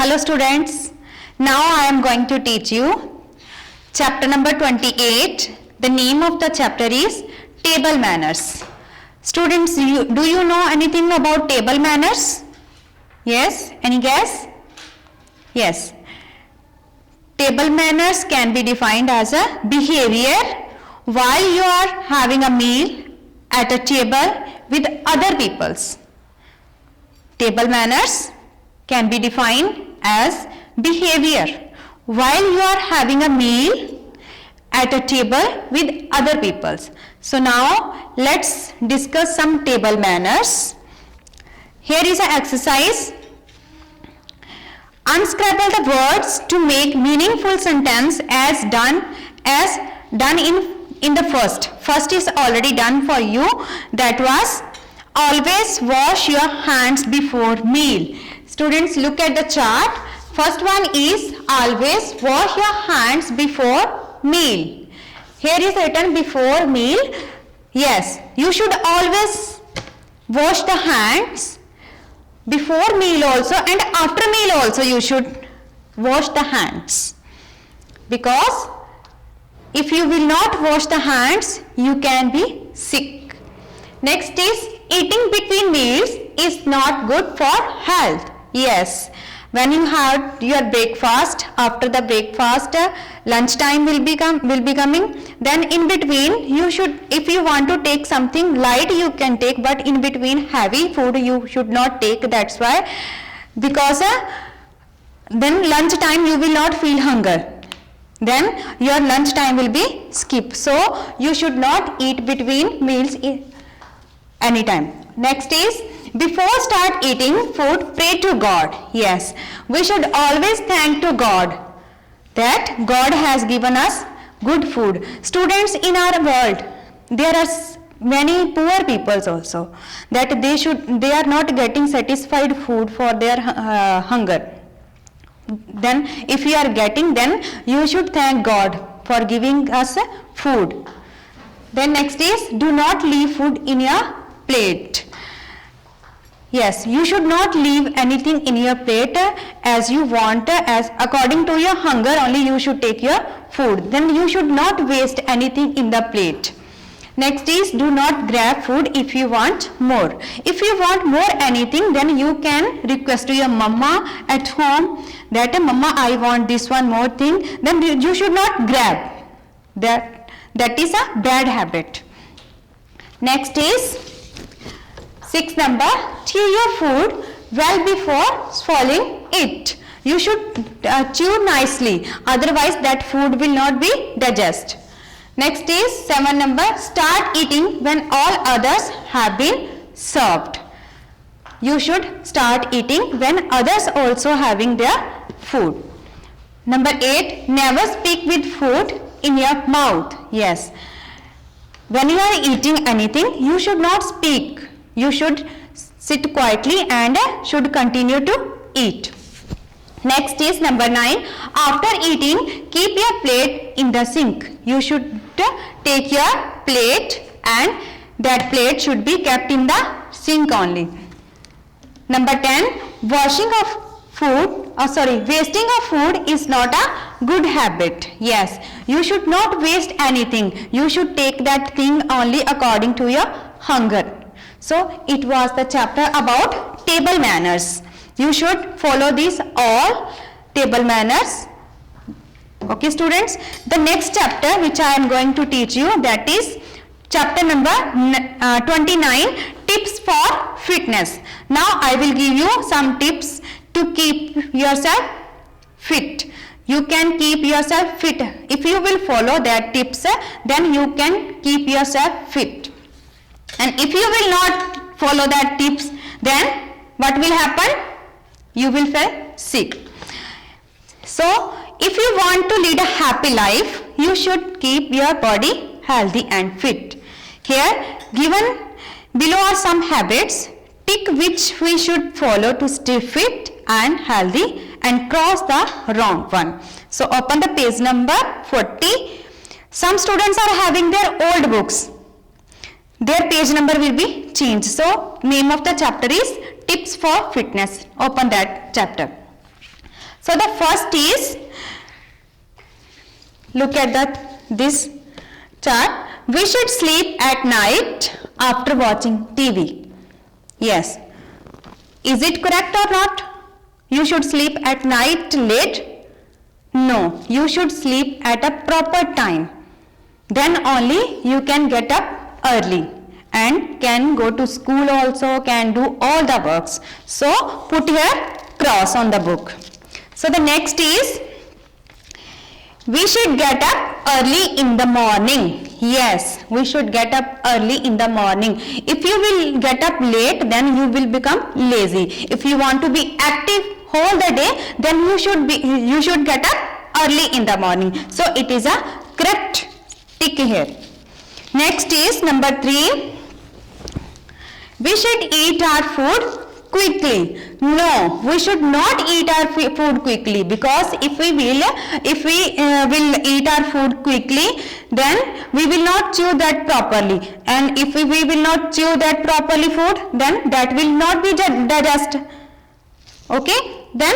Hello students, now I am going to teach you chapter number 28. The name of the chapter is Table Manners. Students, do you know anything about table manners? Yes, any guess? Yes. Table manners can be defined as a behavior while you are having a meal at a table with other peoples. Table manners can be defined as behavior while you are having a meal at a table with other peoples. So now let's discuss some table manners. Here is an exercise. Unscramble the words to make meaningful sentence as done in the first. First is already done for you. That was always wash your hands before meal. Students, look at the chart. First one is always wash your hands before meal. Here is written before meal. Yes, you should always wash the hands before meal also, and after meal also you should wash the hands, because if you will not wash the hands you can be sick. Next is eating between meals is not good for health. Yes, when you have your breakfast, after the breakfast lunch time will be coming, then in between you should, if you want to take something light you can take, but in between heavy food you should not take. That's why, because then lunch time you will not feel hunger, then your lunch time will be skipped. So you should not eat between meals anytime. Next is, before start eating food, pray to God. Yes, we should always thank to God that God has given us good food. Students, in our world there are many poor peoples also, that they are not getting satisfied food for their hunger. Then if you are getting, then you should thank God for giving us food. Then next is, do not leave food in your plate. Yes, you should not leave anything in your plate as you want, as according to your hunger only you should take your food. Then you should not waste anything in the plate. Next is, do not grab food if you want more. If you want more anything, then you can request to your mama at home that mama, I want this one more thing. Then you should not grab. That is a bad habit. Next is 6 number, chew your food well before swallowing it. You should chew nicely, otherwise that food will not be digest. Next is 7 number, start eating when all others have been served. You should start eating when others also having their food. Number 8, never speak with food in your mouth. Yes, when you are eating anything, you should not speak. You should sit quietly and should continue to eat. Next is number 9. After eating, keep your plate in the sink. You should take your plate and that plate should be kept in the sink only. Number 10. Wasting of food is not a good habit. Yes, you should not waste anything. You should take that thing only according to your hunger. So it was the chapter about table manners. You should follow these all table manners. Okay students, the next chapter which I am going to teach you, that is chapter number 29, tips for fitness. Now I will give you some tips to keep yourself fit. You can keep yourself fit. If you will follow that tips, then you can keep yourself fit. And if you will not follow that tips, then what will happen? You will feel sick. So, if you want to lead a happy life, you should keep your body healthy and fit. Here, given below are some habits, tick which we should follow to stay fit and healthy, and cross the wrong one. So, open the page number 40. Some students are having their old books. Their page number will be changed. So, name of the chapter is Tips for Fitness. Open that chapter. So the first is, look at this chart. We should sleep at night after watching TV. Yes. Is it correct or not? You should sleep at night late? No. You should sleep at a proper time. Then only you can get up early and can go to school also, can do all the works. So put here cross on the book. So the next is, we should get up early in the morning. Yes, we should get up early in the morning. If you will get up late, then you will become lazy. If you want to be active whole the day, then you should get up early in the morning. So it is a correct tick here. Next is number 3. We should eat our food quickly. No, we should not eat our food quickly, because if we will eat our food quickly, then we will not chew that properly, and if we will not chew that properly food, then that will not be digested. Okay, then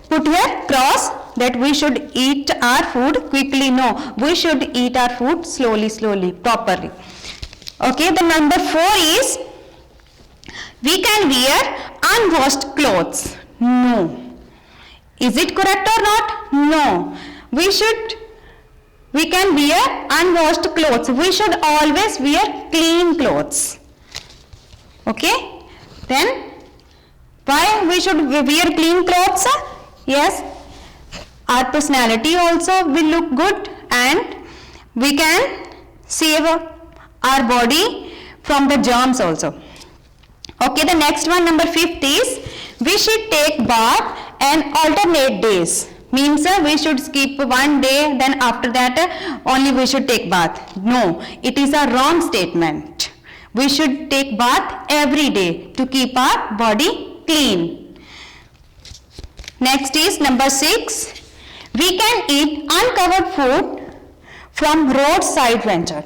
put here cross that we should eat our food quickly. No, we should eat our food slowly, properly. Okay, the number 4 is, we can wear unwashed clothes. No. Is it correct or not? No. We can wear unwashed clothes. We should always wear clean clothes. Okay? Then, why we should wear clean clothes? Yes. Our personality also will look good, and we can save our body from the germs also. Okay, the next one, number 5 is, we should take bath and alternate days. Means we should skip one day, then after that only we should take bath. No, it is a wrong statement. We should take bath every day to keep our body clean. Next is number 6. We can eat uncovered food from roadside vendor.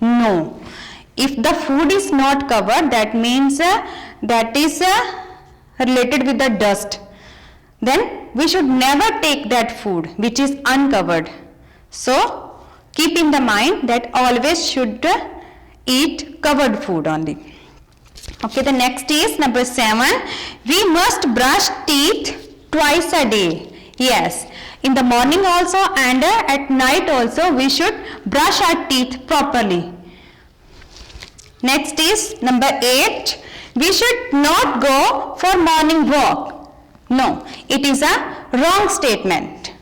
No. If the food is not covered, that means that is related with the dust. Then we should never take that food which is uncovered. So keep in the mind that always should eat covered food only. Okay, the next is number 7. We must brush teeth twice a day. Yes, in the morning also and at night also we should brush our teeth properly. Next is number 8. We should not go for morning walk. No, it is a wrong statement.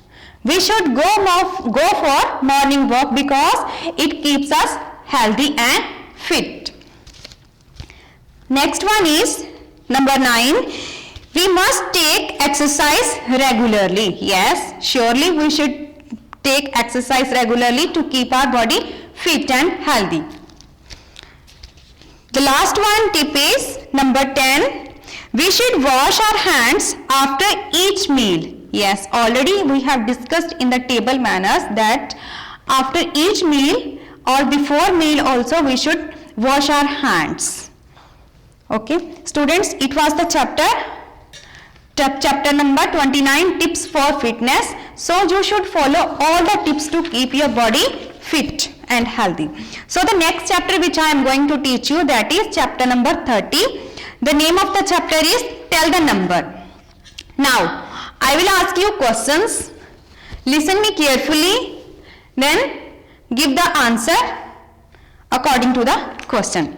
We should go for morning walk because it keeps us healthy and fit. Next one is number 9. We must take exercise regularly. Yes, surely we should take exercise regularly to keep our body fit and healthy. The last one tip is number 10. We should wash our hands after each meal. Yes, already we have discussed in the table manners that after each meal or before meal also we should wash our hands. Okay, students, it was the chapter number 29, tips for fitness. So you should follow all the tips to keep your body fit and healthy. So the next chapter which I am going to teach you, that is chapter number 30. The name of the chapter is Tell the Number. Now I will ask you questions. Listen me carefully, then give the answer according to the question.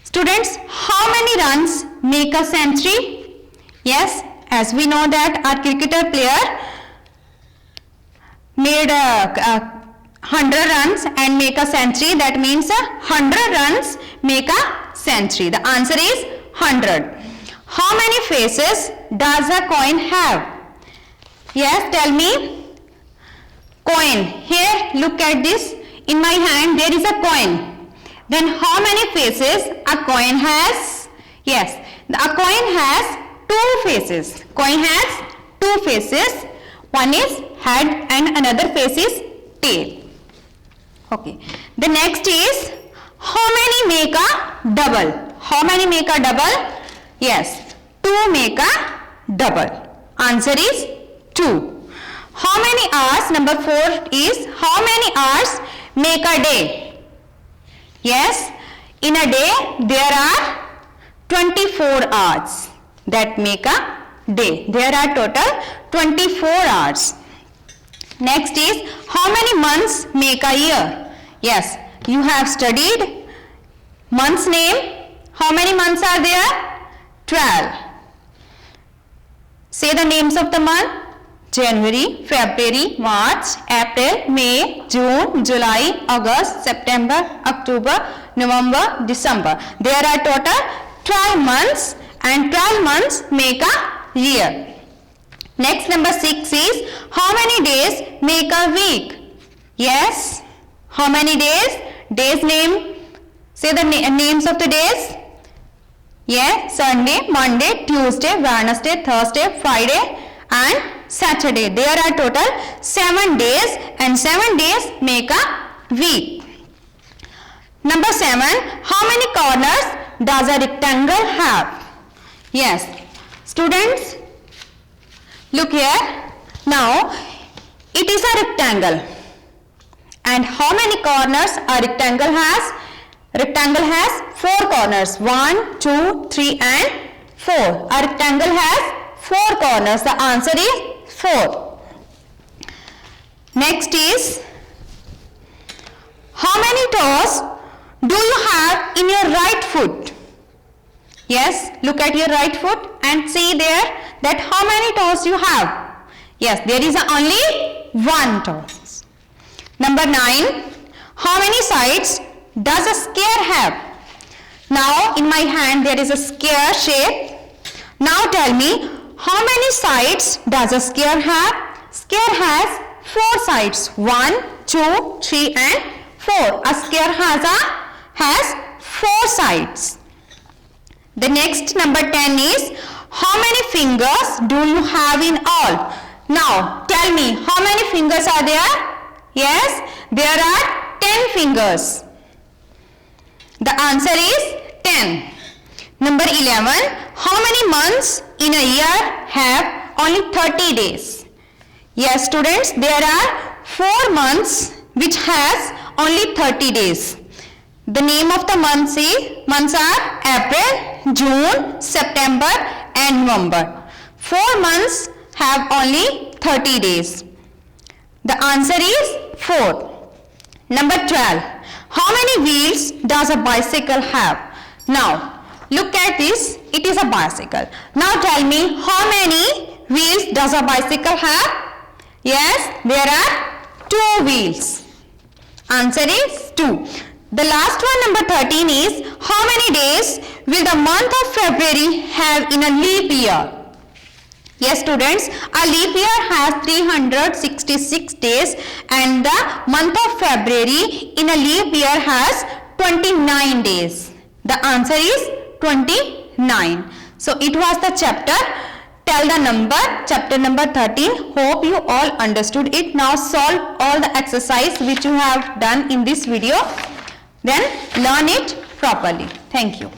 Students, how many runs make a century? Yes, as we know that our cricketer player made 100 runs and make a century. That means 100 runs make a century. The answer is 100. How many faces does a coin have? Yes, tell me. Coin. Here, look at this. In my hand, there is a coin. Then how many faces a coin has? Yes, a coin has 2 faces. Coin has 2 faces. One is head and another face is tail. Okay. The next is, how many make a double? How many make a double? Yes, 2 make a double. Answer is 2. How many hours? Number 4 is how many hours make a day? Yes, in a day there are 24 hours that make a day. There are total 24 hours. Next is how many months make a year? Yes, you have studied month's name. How many months are there? 12. Say the names of the month. January, February, March, April, May, June, July, August, September, October, November, December. There are total 12 months and 12 months make a year. Next, number 6 is how many days make a week? Yes, how many days? Days name. Say the names of the days. Yes, Sunday, Monday, Tuesday, Wednesday, Thursday, Friday and Saturday. There are total 7 days and 7 days make a week. Number 7, how many corners does a rectangle have? Yes, students, look here. Now, it is a rectangle. And how many corners a rectangle has? Rectangle has 4 corners. 1, 2, 3 and 4. A rectangle has 4 corners. The answer is 4. Next is, how many toes do you have in your right foot? Yes, look at your right foot and see there that how many toes you have. Yes, there is only 1 toe. Number 9, how many sides does a square have? Now in my hand there is a square shape. Now tell me, how many sides does a square have? Square has 4 sides. 1, 2, 3 and 4. A square has 4 sides. The next, number 10 is, how many fingers do you have in all? Now tell me, how many fingers are there? Yes, there are 10 fingers. The answer is 10. Number 11, how many months in a year have only 30 days? Yes, students, there are 4 months which has only 30 days. The name of the months are April, June, September and November. 4 months have only 30 days. The answer is 4. Number 12. How many wheels does a bicycle have? Now, look at this. It is a bicycle. Now tell me, how many wheels does a bicycle have? Yes, there are 2 wheels. Answer is 2. The last one, number 13 is, how many days will the month of February have in a leap year? Yes, students, a leap year has 366 days and the month of February in a leap year has 29 days. The answer is 29. So, it was the chapter, tell the number, chapter number 13. Hope you all understood it. Now, solve all the exercise which you have done in this video. Then, learn it properly. Thank you.